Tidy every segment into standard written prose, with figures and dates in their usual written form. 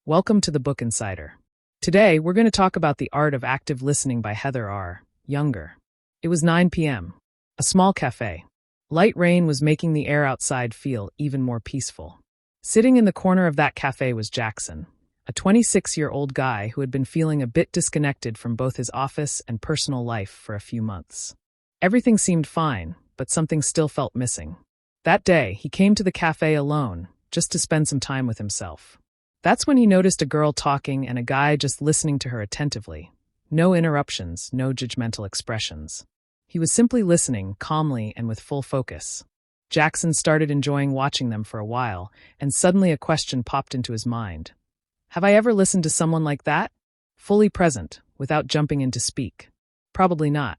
Welcome to the Book Insider. Today, we're going to talk about The Art of Active Listening by Heather R. Younger. It was 9 p.m. A small cafe. Light rain was making the air outside feel even more peaceful. Sitting in the corner of that cafe was Jackson, a 26-year-old guy who had been feeling a bit disconnected from both his office and personal life for a few months. Everything seemed fine, but something still felt missing. That day, he came to the cafe alone, just to spend some time with himself. That's when he noticed a girl talking and a guy just listening to her attentively. No interruptions, no judgmental expressions. He was simply listening, calmly and with full focus. Jackson started enjoying watching them for a while, and suddenly a question popped into his mind. Have I ever listened to someone like that? Fully present, without jumping in to speak. Probably not.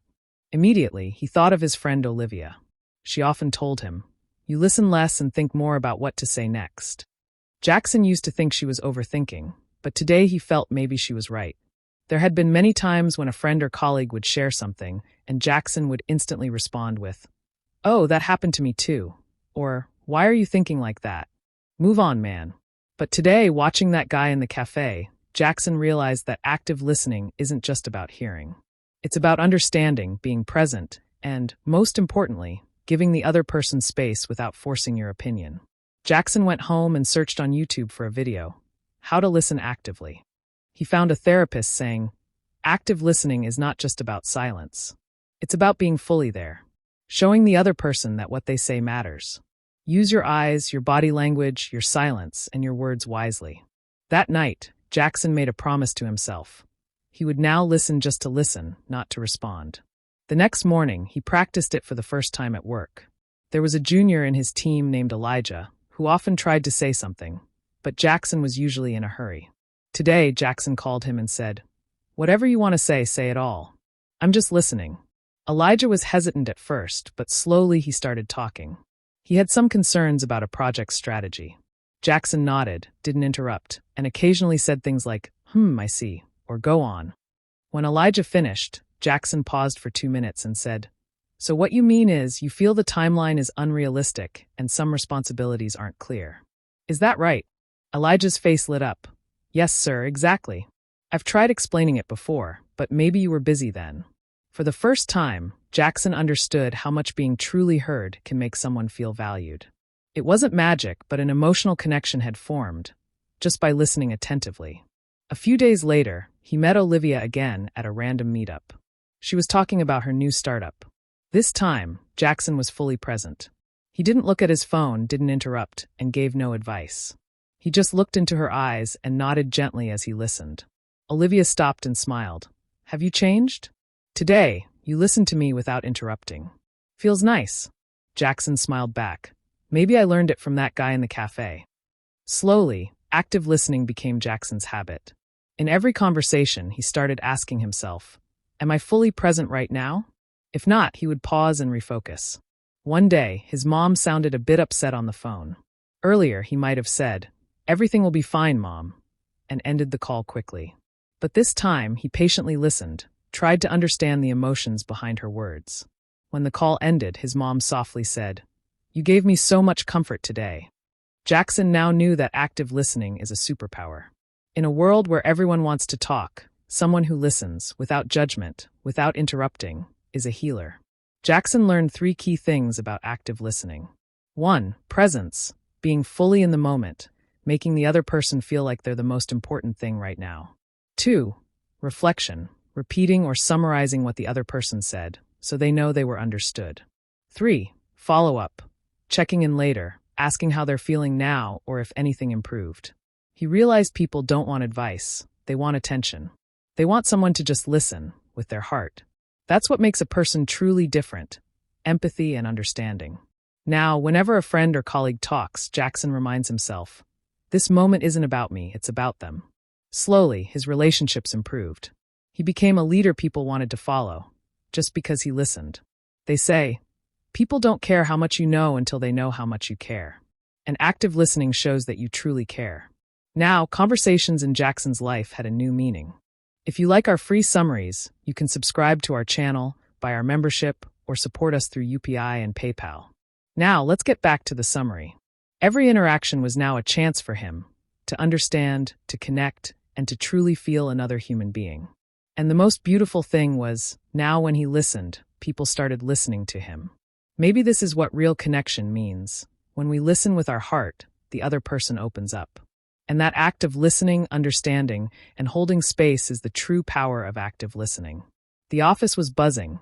Immediately, he thought of his friend Olivia. She often told him, "You listen less and think more about what to say next." Jackson used to think she was overthinking, but today he felt maybe she was right. There had been many times when a friend or colleague would share something, and Jackson would instantly respond with, "Oh, that happened to me too," or "Why are you thinking like that? Move on, man." But today, watching that guy in the cafe, Jackson realized that active listening isn't just about hearing. It's about understanding, being present, and, most importantly, giving the other person space without forcing your opinion. Jackson went home and searched on YouTube for a video, How to Listen Actively. He found a therapist saying, active listening is not just about silence. It's about being fully there, showing the other person that what they say matters. Use your eyes, your body language, your silence, and your words wisely. That night, Jackson made a promise to himself. He would now listen just to listen, not to respond. The next morning, he practiced it for the first time at work. There was a junior in his team named Elijah, who often tried to say something, but Jackson was usually in a hurry. Today, Jackson called him and said, "Whatever you want to say it all. I'm just listening." Elijah was hesitant at first, but slowly he started talking. He had some concerns about a project strategy. Jackson nodded, didn't interrupt, and occasionally said things like, I see, or go on. When Elijah finished, Jackson paused for 2 minutes and said, "So what you mean is you feel the timeline is unrealistic and some responsibilities aren't clear. Is that right?" Elijah's face lit up. "Yes, sir, exactly. I've tried explaining it before, but maybe you were busy then." For the first time, Jackson understood how much being truly heard can make someone feel valued. It wasn't magic, but an emotional connection had formed, just by listening attentively. A few days later, he met Olivia again at a random meetup. She was talking about her new startup. This time, Jackson was fully present. He didn't look at his phone, didn't interrupt, and gave no advice. He just looked into her eyes and nodded gently as he listened. Olivia stopped and smiled. "Have you changed? Today, you listened to me without interrupting. Feels nice." Jackson smiled back. "Maybe I learned it from that guy in the cafe." Slowly, active listening became Jackson's habit. In every conversation, he started asking himself, "Am I fully present right now?" If not, he would pause and refocus. One day, his mom sounded a bit upset on the phone. Earlier, he might have said, "Everything will be fine, Mom," and ended the call quickly. But this time, he patiently listened, tried to understand the emotions behind her words. When the call ended, his mom softly said, "You gave me so much comfort today." Jackson now knew that active listening is a superpower. In a world where everyone wants to talk, someone who listens, without judgment, without interrupting, is a healer. Jackson learned 3 key things about active listening. 1. Presence, being fully in the moment, making the other person feel like they're the most important thing right now. 2. Reflection, repeating or summarizing what the other person said, so they know they were understood. 3. Follow-up, checking in later, asking how they're feeling now or if anything improved. He realized people don't want advice, they want attention. They want someone to just listen, with their heart. That's what makes a person truly different, empathy and understanding. Now, whenever a friend or colleague talks, Jackson reminds himself, this moment isn't about me, it's about them. Slowly, his relationships improved. He became a leader people wanted to follow, just because he listened. They say, people don't care how much you know until they know how much you care. And active listening shows that you truly care. Now, conversations in Jackson's life had a new meaning. If you like our free summaries, you can subscribe to our channel, buy our membership, or support us through UPI and PayPal. Now, let's get back to the summary. Every interaction was now a chance for him to understand, to connect, and to truly feel another human being. And the most beautiful thing was, now when he listened, people started listening to him. Maybe this is what real connection means. When we listen with our heart, the other person opens up. And that act of listening, understanding, and holding space is the true power of active listening. The office was buzzing.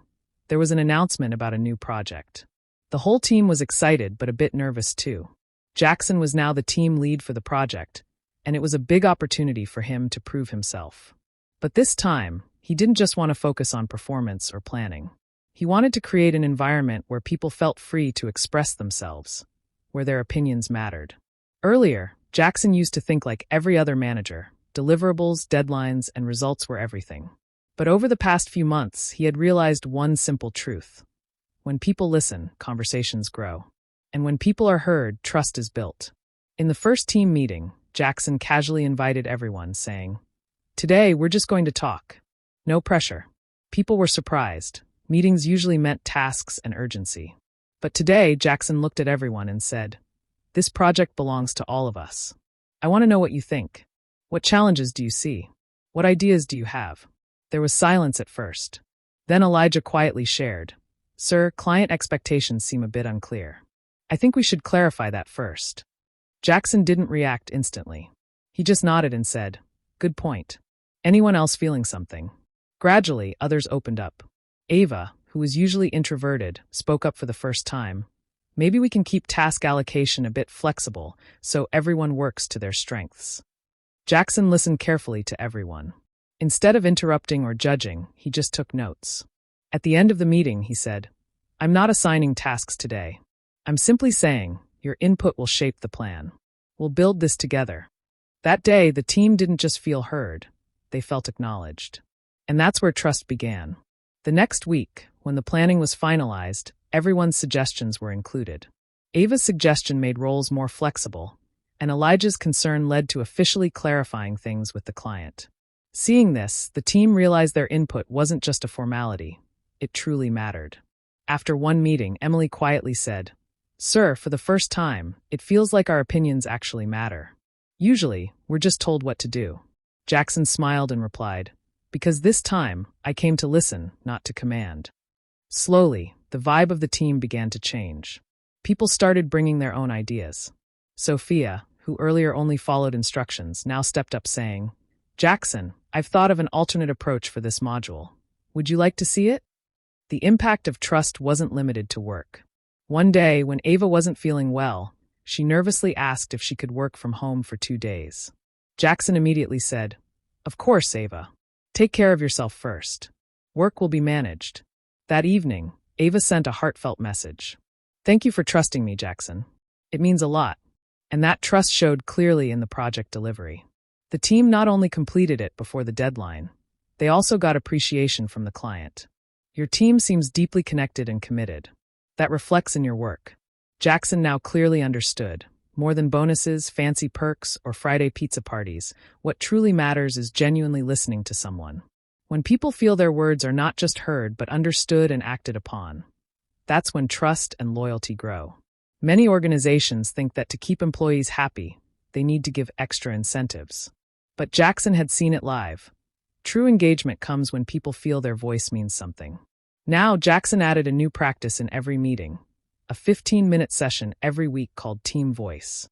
There was an announcement about a new project. The whole team was excited but a bit nervous too. Jackson was now the team lead for the project, and it was a big opportunity for him to prove himself. But this time, he didn't just want to focus on performance or planning. He wanted to create an environment where people felt free to express themselves, where their opinions mattered. Earlier, Jackson used to think like every other manager. Deliverables, deadlines, and results were everything. But over the past few months, he had realized one simple truth. When people listen, conversations grow. And when people are heard, trust is built. In the first team meeting, Jackson casually invited everyone, saying, "Today, we're just going to talk. No pressure." People were surprised. Meetings usually meant tasks and urgency. But today, Jackson looked at everyone and said, "This project belongs to all of us. I want to know what you think. What challenges do you see? What ideas do you have?" There was silence at first. Then Elijah quietly shared, "Sir, client expectations seem a bit unclear. I think we should clarify that first." Jackson didn't react instantly. He just nodded and said, "Good point. Anyone else feeling something?" Gradually, others opened up. Ava, who was usually introverted, spoke up for the first time. "Maybe we can keep task allocation a bit flexible so everyone works to their strengths." Jackson listened carefully to everyone. Instead of interrupting or judging, he just took notes. At the end of the meeting, he said, "I'm not assigning tasks today. I'm simply saying, your input will shape the plan. We'll build this together." That day, the team didn't just feel heard, they felt acknowledged. And that's where trust began. The next week, when the planning was finalized, everyone's suggestions were included. Ava's suggestion made roles more flexible, and Elijah's concern led to officially clarifying things with the client. Seeing this, the team realized their input wasn't just a formality. It truly mattered. After one meeting, Emily quietly said, "Sir, for the first time, it feels like our opinions actually matter. Usually, we're just told what to do." Jackson smiled and replied, "Because this time, I came to listen, not to command." Slowly, the vibe of the team began to change. People started bringing their own ideas. Sophia, who earlier only followed instructions, now stepped up saying, "Jackson, I've thought of an alternate approach for this module. Would you like to see it?" The impact of trust wasn't limited to work. One day, when Ava wasn't feeling well, she nervously asked if she could work from home for 2 days. Jackson immediately said, "Of course, Ava. Take care of yourself first. Work will be managed." That evening, Ava sent a heartfelt message. "Thank you for trusting me, Jackson. It means a lot." And that trust showed clearly in the project delivery. The team not only completed it before the deadline, they also got appreciation from the client. Your team seems deeply connected and committed. That reflects in your work. Jackson now clearly understood. More than bonuses, fancy perks, or Friday pizza parties, what truly matters is genuinely listening to someone. When people feel their words are not just heard but understood and acted upon, that's when trust and loyalty grow. Many organizations think that to keep employees happy, they need to give extra incentives. But Jackson had seen it live. True engagement comes when people feel their voice means something. Now, Jackson added a new practice in every meeting, a 15-minute session every week called Team Voice.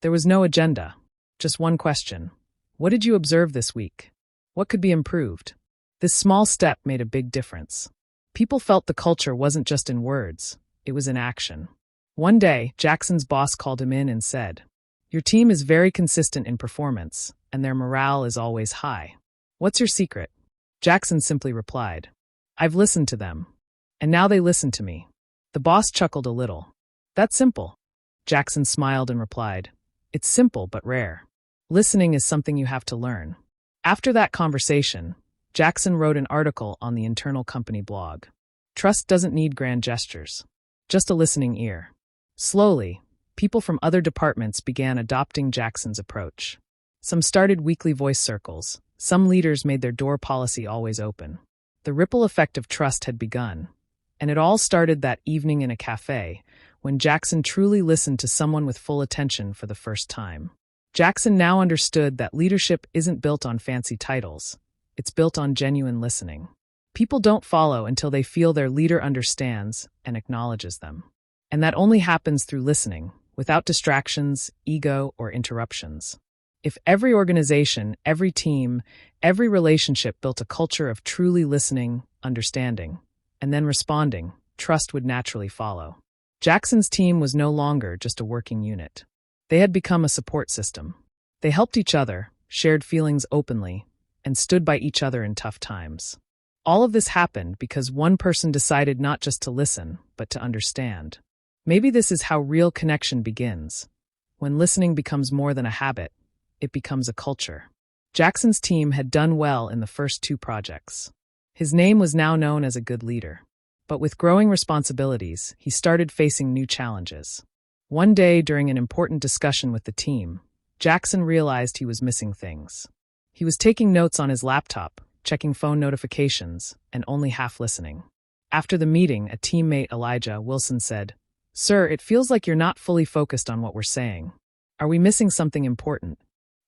There was no agenda, just one question. What did you observe this week? What could be improved? This small step made a big difference. People felt the culture wasn't just in words, it was in action. One day, Jackson's boss called him in and said, "Your team is very consistent in performance, and their morale is always high. What's your secret?" Jackson simply replied, "I've listened to them, and now they listen to me." The boss chuckled a little. "That's simple." Jackson smiled and replied, "It's simple but rare. Listening is something you have to learn." After that conversation, Jackson wrote an article on the internal company blog. Trust doesn't need grand gestures, just a listening ear. Slowly, people from other departments began adopting Jackson's approach. Some started weekly voice circles. Some leaders made their door policy always open. The ripple effect of trust had begun, and it all started that evening in a cafe when Jackson truly listened to someone with full attention for the first time. Jackson now understood that leadership isn't built on fancy titles. It's built on genuine listening. People don't follow until they feel their leader understands and acknowledges them. And that only happens through listening, without distractions, ego, or interruptions. If every organization, every team, every relationship built a culture of truly listening, understanding, and then responding, trust would naturally follow. Jackson's team was no longer just a working unit. They had become a support system. They helped each other, shared feelings openly, and stood by each other in tough times. All of this happened because one person decided not just to listen, but to understand. Maybe this is how real connection begins. When listening becomes more than a habit, it becomes a culture. Jackson's team had done well in the first 2 projects. His name was now known as a good leader. But with growing responsibilities, he started facing new challenges. One day, during an important discussion with the team, Jackson realized he was missing things. He was taking notes on his laptop, checking phone notifications, and only half listening. After the meeting, a teammate, Elijah Wilson, said, "Sir, it feels like you're not fully focused on what we're saying. Are we missing something important?"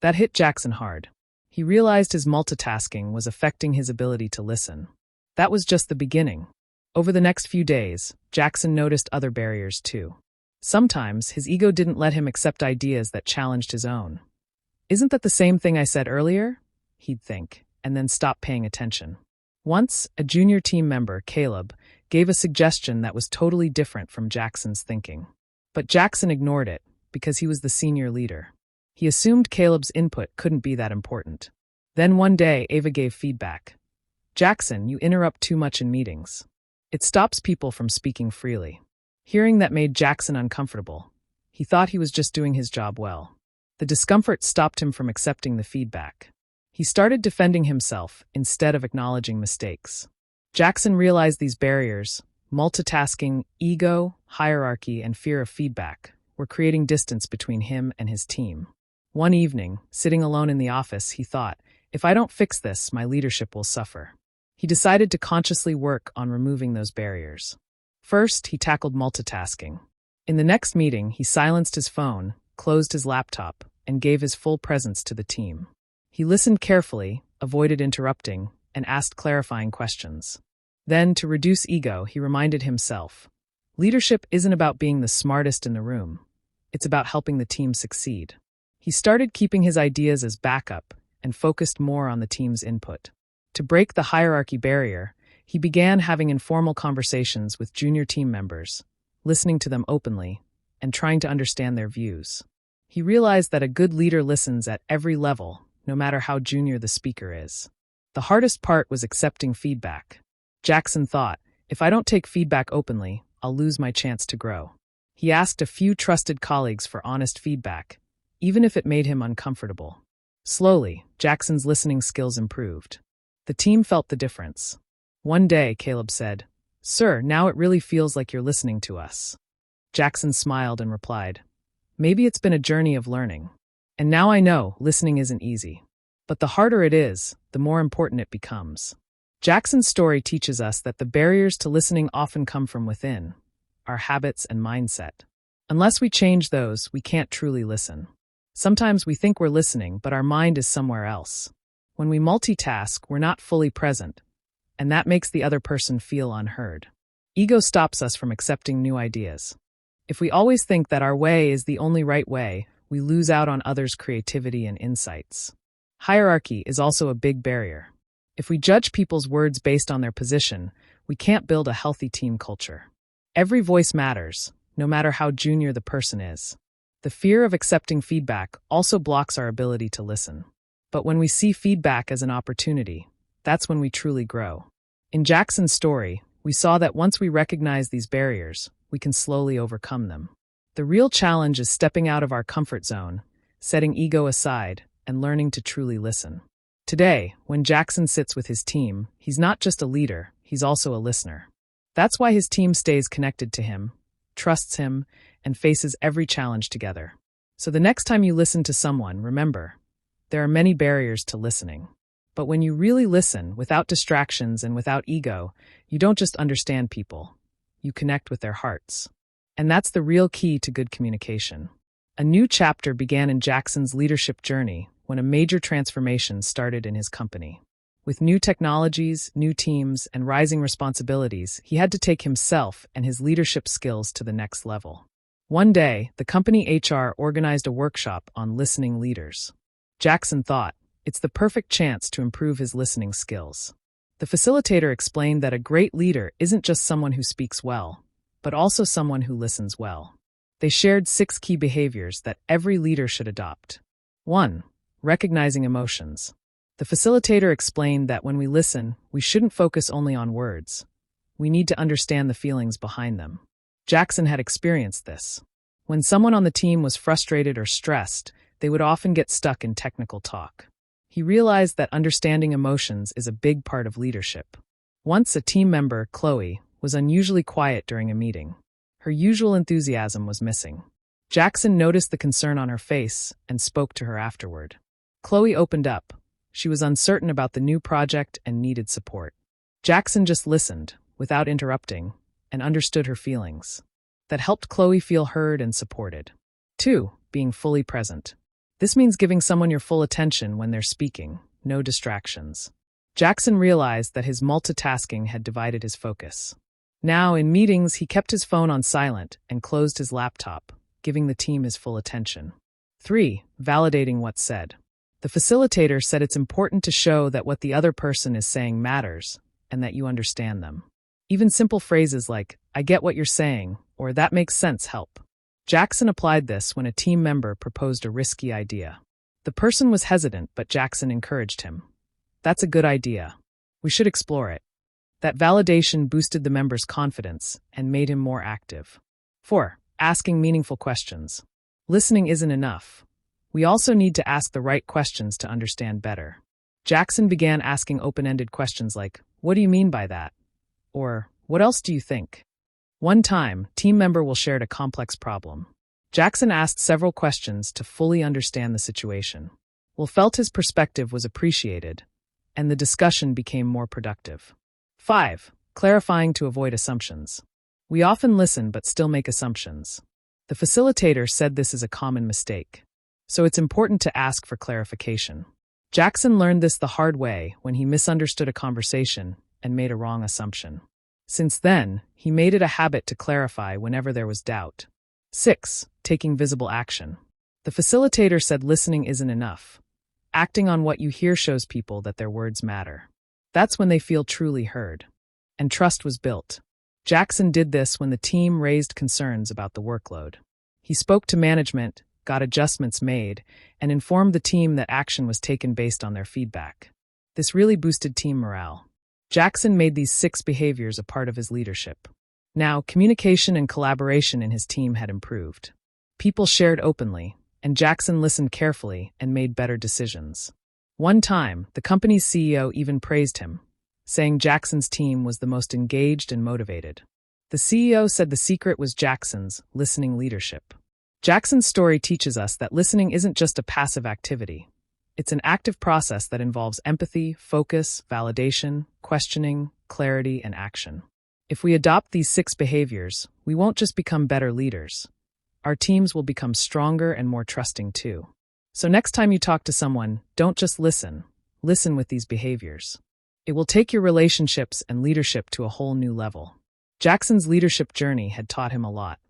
That hit Jackson hard. He realized his multitasking was affecting his ability to listen. That was just the beginning. Over the next few days, Jackson noticed other barriers too. Sometimes his ego didn't let him accept ideas that challenged his own. "Isn't that the same thing I said earlier?" he'd think, and then stop paying attention. Once, a junior team member, Caleb, gave a suggestion that was totally different from Jackson's thinking. But Jackson ignored it because he was the senior leader. He assumed Caleb's input couldn't be that important. Then one day, Ava gave feedback. "Jackson, you interrupt too much in meetings. It stops people from speaking freely." Hearing that made Jackson uncomfortable. He thought he was just doing his job well. The discomfort stopped him from accepting the feedback. He started defending himself instead of acknowledging mistakes. Jackson realized these barriers, multitasking, ego, hierarchy, and fear of feedback, were creating distance between him and his team. One evening, sitting alone in the office, he thought, "If I don't fix this, my leadership will suffer." He decided to consciously work on removing those barriers. First, he tackled multitasking. In the next meeting, he silenced his phone, closed his laptop, and gave his full presence to the team. He listened carefully, avoided interrupting, and asked clarifying questions. Then, to reduce ego, he reminded himself, leadership isn't about being the smartest in the room. It's about helping the team succeed. He started keeping his ideas as backup and focused more on the team's input. To break the hierarchy barrier, he began having informal conversations with junior team members, listening to them openly, and trying to understand their views. He realized that a good leader listens at every level, no matter how junior the speaker is. The hardest part was accepting feedback. Jackson thought, "If I don't take feedback openly, I'll lose my chance to grow." He asked a few trusted colleagues for honest feedback, even if it made him uncomfortable. Slowly, Jackson's listening skills improved. The team felt the difference. One day, Caleb said, "Sir, now it really feels like you're listening to us." Jackson smiled and replied, "Maybe it's been a journey of learning. And now I know listening isn't easy. But the harder it is, the more important it becomes." Jackson's story teaches us that the barriers to listening often come from within, our habits and mindset. Unless we change those, we can't truly listen. Sometimes we think we're listening, but our mind is somewhere else. When we multitask, we're not fully present, and that makes the other person feel unheard. Ego stops us from accepting new ideas. If we always think that our way is the only right way, we lose out on others' creativity and insights. Hierarchy is also a big barrier. If we judge people's words based on their position, we can't build a healthy team culture. Every voice matters, no matter how junior the person is. The fear of accepting feedback also blocks our ability to listen. But when we see feedback as an opportunity, that's when we truly grow. In Jackson's story, we saw that once we recognize these barriers, we can slowly overcome them. The real challenge is stepping out of our comfort zone, setting ego aside, and learning to truly listen. Today, when Jackson sits with his team, he's not just a leader, he's also a listener. That's why his team stays connected to him, trusts him, and faces every challenge together. So the next time you listen to someone, remember, there are many barriers to listening. But when you really listen, without distractions and without ego, you don't just understand people, you connect with their hearts. And that's the real key to good communication. A new chapter began in Jackson's leadership journey when a major transformation started in his company. With new technologies, new teams, and rising responsibilities, he had to take himself and his leadership skills to the next level. One day, the company HR organized a workshop on listening leaders. Jackson thought, it's the perfect chance to improve his listening skills. The facilitator explained that a great leader isn't just someone who speaks well, but also someone who listens well. They shared 6 key behaviors that every leader should adopt. 1. Recognizing emotions. The facilitator explained that when we listen, we shouldn't focus only on words. We need to understand the feelings behind them. Jackson had experienced this. When someone on the team was frustrated or stressed, they would often get stuck in technical talk. He realized that understanding emotions is a big part of leadership. Once a team member, Chloe, was unusually quiet during a meeting. Her usual enthusiasm was missing. Jackson noticed the concern on her face and spoke to her afterward. Chloe opened up. She was uncertain about the new project and needed support. Jackson just listened, without interrupting, and understood her feelings. That helped Chloe feel heard and supported. 2. Being fully present. This means giving someone your full attention when they're speaking, no distractions. Jackson realized that his multitasking had divided his focus. Now, in meetings, he kept his phone on silent and closed his laptop, giving the team his full attention. 3. Validating what's said. The facilitator said it's important to show that what the other person is saying matters and that you understand them. Even simple phrases like, "I get what you're saying," or "that makes sense," help. Jackson applied this when a team member proposed a risky idea. The person was hesitant, but Jackson encouraged him. "That's a good idea. We should explore it." That validation boosted the member's confidence and made him more active. 4. Asking meaningful questions. Listening isn't enough. We also need to ask the right questions to understand better. Jackson began asking open-ended questions like, "What do you mean by that?" Or, "What else do you think?" One time, team member will shared a complex problem. Jackson asked several questions to fully understand the situation. Will felt his perspective was appreciated, and the discussion became more productive. 5. Clarifying to avoid assumptions. We often listen but still make assumptions. The facilitator said this is a common mistake. So it's important to ask for clarification. Jackson learned this the hard way when he misunderstood a conversation and made a wrong assumption. Since then, he made it a habit to clarify whenever there was doubt. 6. Taking visible action. The facilitator said listening isn't enough. Acting on what you hear shows people that their words matter. That's when they feel truly heard. And trust was built. Jackson did this when the team raised concerns about the workload. He spoke to management, got adjustments made, and informed the team that action was taken based on their feedback. This really boosted team morale. Jackson made these 6 behaviors a part of his leadership. Now, communication and collaboration in his team had improved. People shared openly, and Jackson listened carefully and made better decisions. One time, the company's CEO even praised him, saying Jackson's team was the most engaged and motivated. The CEO said the secret was Jackson's listening leadership. Jackson's story teaches us that listening isn't just a passive activity. It's an active process that involves empathy, focus, validation, questioning, clarity, and action. If we adopt these 6 behaviors, we won't just become better leaders. Our teams will become stronger and more trusting too. So next time you talk to someone, don't just listen. Listen with these behaviors. It will take your relationships and leadership to a whole new level. Jackson's leadership journey had taught him a lot.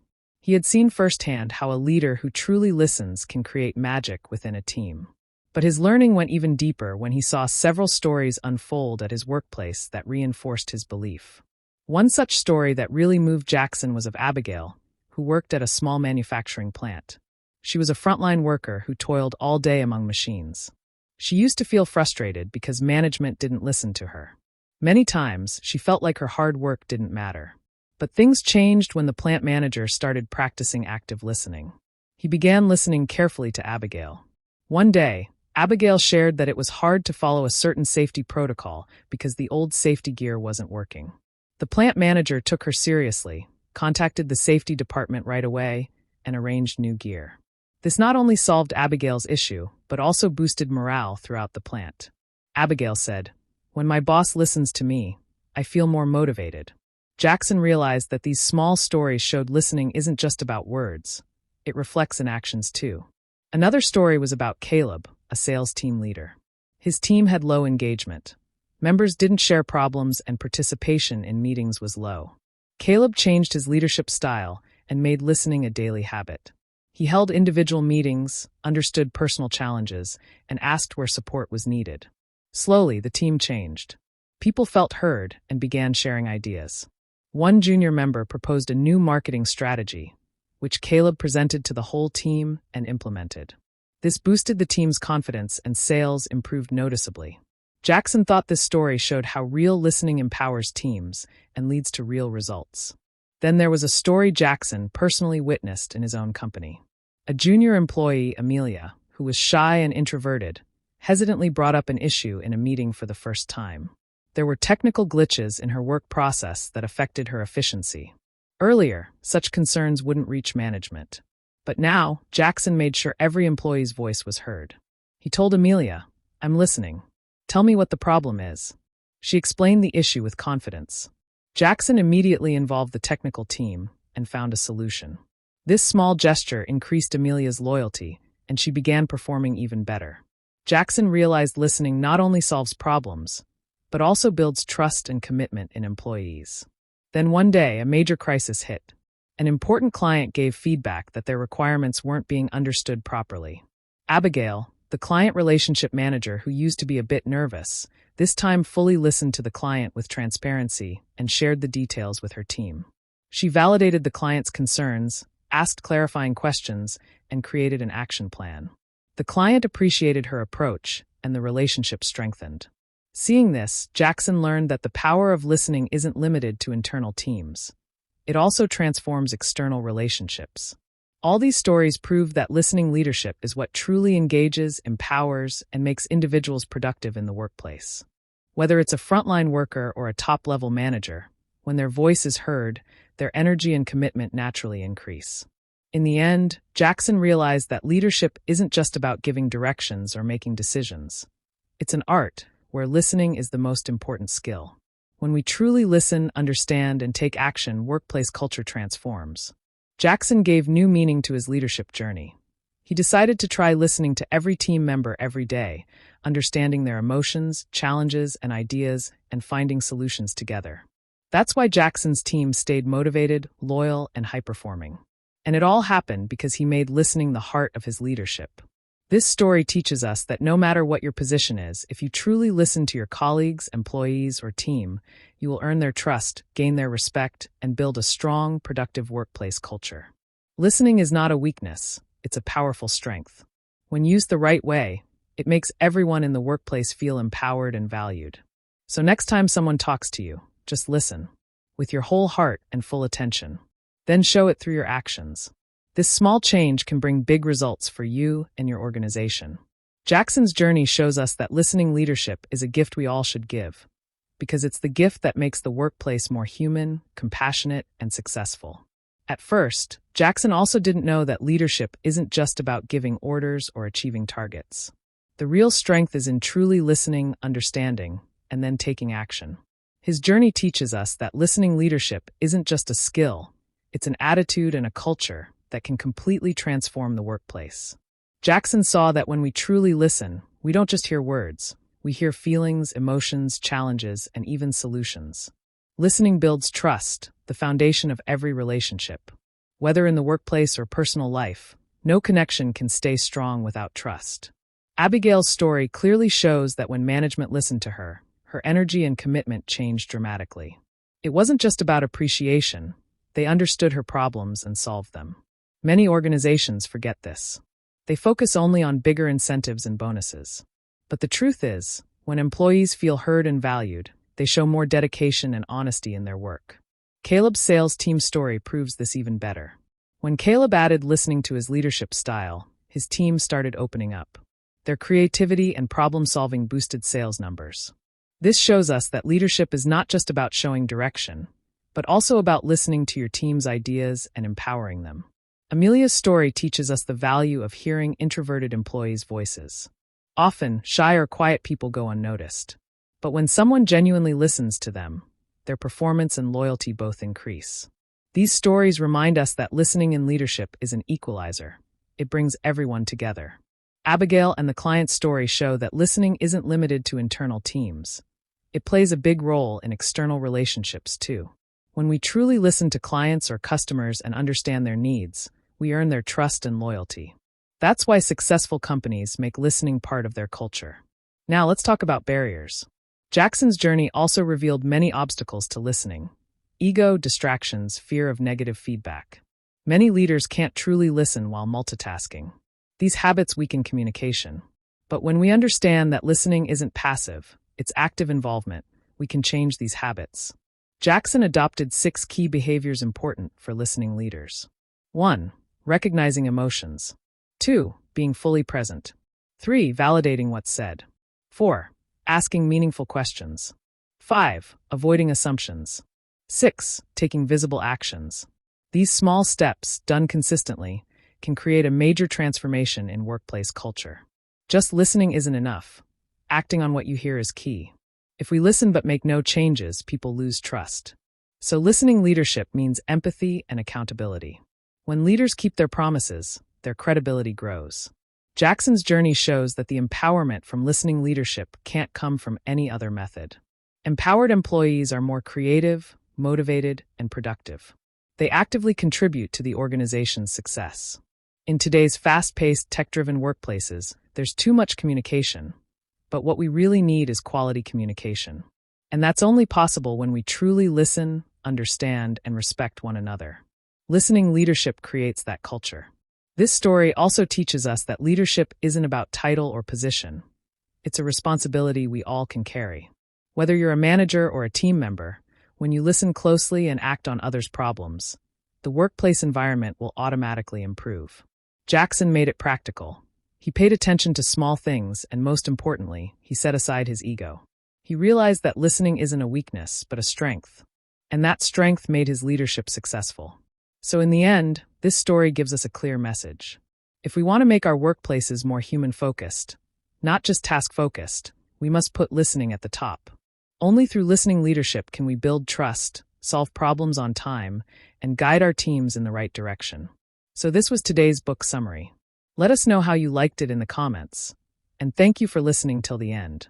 He had seen firsthand how a leader who truly listens can create magic within a team. But his learning went even deeper when he saw several stories unfold at his workplace that reinforced his belief. One such story that really moved Jackson was of Abigail, who worked at a small manufacturing plant. She was a frontline worker who toiled all day among machines. She used to feel frustrated because management didn't listen to her. Many times, she felt like her hard work didn't matter. But things changed when the plant manager started practicing active listening. He began listening carefully to Abigail. One day, Abigail shared that it was hard to follow a certain safety protocol because the old safety gear wasn't working. The plant manager took her seriously, contacted the safety department right away, and arranged new gear. This not only solved Abigail's issue, but also boosted morale throughout the plant. Abigail said, "When my boss listens to me, I feel more motivated." Jackson realized that these small stories showed listening isn't just about words. it reflects in actions too. Another story was about Caleb, a sales team leader. His team had low engagement. Members didn't share problems and participation in meetings was low. Caleb changed his leadership style and made listening a daily habit. He held individual meetings, understood personal challenges, and asked where support was needed. Slowly, the team changed. People felt heard and began sharing ideas. One junior member proposed a new marketing strategy, which Caleb presented to the whole team and implemented. This boosted the team's confidence and sales improved noticeably. Jackson thought this story showed how real listening empowers teams and leads to real results. Then there was a story Jackson personally witnessed in his own company. A junior employee, Amelia, who was shy and introverted, hesitantly brought up an issue in a meeting for the first time. There were technical glitches in her work process that affected her efficiency. Earlier, such concerns wouldn't reach management. But now, Jackson made sure every employee's voice was heard. He told Amelia, "I'm listening. Tell me what the problem is." She explained the issue with confidence. Jackson immediately involved the technical team and found a solution. This small gesture increased Amelia's loyalty, and she began performing even better. Jackson realized listening not only solves problems, but also builds trust and commitment in employees. Then one day, a major crisis hit. An important client gave feedback that their requirements weren't being understood properly. Abigail, the client relationship manager who used to be a bit nervous, this time fully listened to the client with transparency and shared the details with her team. She validated the client's concerns, asked clarifying questions, and created an action plan. The client appreciated her approach, and the relationship strengthened. Seeing this, Jackson learned that the power of listening isn't limited to internal teams. It also transforms external relationships. All these stories prove that listening leadership is what truly engages, empowers, and makes individuals productive in the workplace. Whether it's a frontline worker or a top-level manager, when their voice is heard, their energy and commitment naturally increase. In the end, Jackson realized that leadership isn't just about giving directions or making decisions. It's an art where listening is the most important skill. When we truly listen, understand, and take action, workplace culture transforms. Jackson gave new meaning to his leadership journey. He decided to try listening to every team member every day, understanding their emotions, challenges, and ideas, and finding solutions together. That's why Jackson's team stayed motivated, loyal, and high-performing. And it all happened because he made listening the heart of his leadership. This story teaches us that no matter what your position is, if you truly listen to your colleagues, employees, or team, you will earn their trust, gain their respect, and build a strong, productive workplace culture. Listening is not a weakness, it's a powerful strength. When used the right way, it makes everyone in the workplace feel empowered and valued. So next time someone talks to you, just listen, with your whole heart and full attention. Then show it through your actions. This small change can bring big results for you and your organization. Jackson's journey shows us that listening leadership is a gift we all should give, because it's the gift that makes the workplace more human, compassionate, and successful. At first, Jackson also didn't know that leadership isn't just about giving orders or achieving targets. The real strength is in truly listening, understanding, and then taking action. His journey teaches us that listening leadership isn't just a skill, it's an attitude and a culture that can completely transform the workplace. Jackson saw that when we truly listen, we don't just hear words, we hear feelings, emotions, challenges, and even solutions. Listening builds trust, the foundation of every relationship. Whether in the workplace or personal life, no connection can stay strong without trust. Abigail's story clearly shows that when management listened to her, her energy and commitment changed dramatically. It wasn't just about appreciation, they understood her problems and solved them. Many organizations forget this. They focus only on bigger incentives and bonuses. But the truth is, when employees feel heard and valued, they show more dedication and honesty in their work. Caleb's sales team story proves this even better. When Caleb added listening to his leadership style, his team started opening up. Their creativity and problem-solving boosted sales numbers. This shows us that leadership is not just about showing direction, but also about listening to your team's ideas and empowering them. Amelia's story teaches us the value of hearing introverted employees' voices. Often, shy or quiet people go unnoticed. But when someone genuinely listens to them, their performance and loyalty both increase. These stories remind us that listening in leadership is an equalizer. It brings everyone together. Abigail and the client's story show that listening isn't limited to internal teams. It plays a big role in external relationships, too. When we truly listen to clients or customers and understand their needs, we earn their trust and loyalty. That's why successful companies make listening part of their culture. Now let's talk about barriers. Jackson's journey also revealed many obstacles to listening. Ego, distractions, fear of negative feedback. Many leaders can't truly listen while multitasking. These habits weaken communication. But when we understand that listening isn't passive, it's active involvement, we can change these habits. Jackson adopted 6 key behaviors important for listening leaders. 1. Recognizing emotions. 2. Being fully present. 3. Validating what's said. 4. Asking meaningful questions. 5. Avoiding assumptions. 6. Taking visible actions. These small steps, done consistently, can create a major transformation in workplace culture. Just listening isn't enough. Acting on what you hear is key. If we listen but make no changes, people lose trust. So listening leadership means empathy and accountability. When leaders keep their promises, their credibility grows. Jackson's journey shows that the empowerment from listening leadership can't come from any other method. Empowered employees are more creative, motivated, and productive. They actively contribute to the organization's success. In today's fast-paced, tech-driven workplaces, there's too much communication. But what we really need is quality communication. And that's only possible when we truly listen, understand, and respect one another. Listening leadership creates that culture. This story also teaches us that leadership isn't about title or position. It's a responsibility we all can carry. Whether you're a manager or a team member, when you listen closely and act on others' problems, the workplace environment will automatically improve. Jackson made it practical. He paid attention to small things, and most importantly, he set aside his ego. He realized that listening isn't a weakness, but a strength. And that strength made his leadership successful. So in the end, this story gives us a clear message. If we want to make our workplaces more human-focused, not just task-focused, we must put listening at the top. Only through listening leadership can we build trust, solve problems on time, and guide our teams in the right direction. So this was today's book summary. Let us know how you liked it in the comments. And thank you for listening till the end.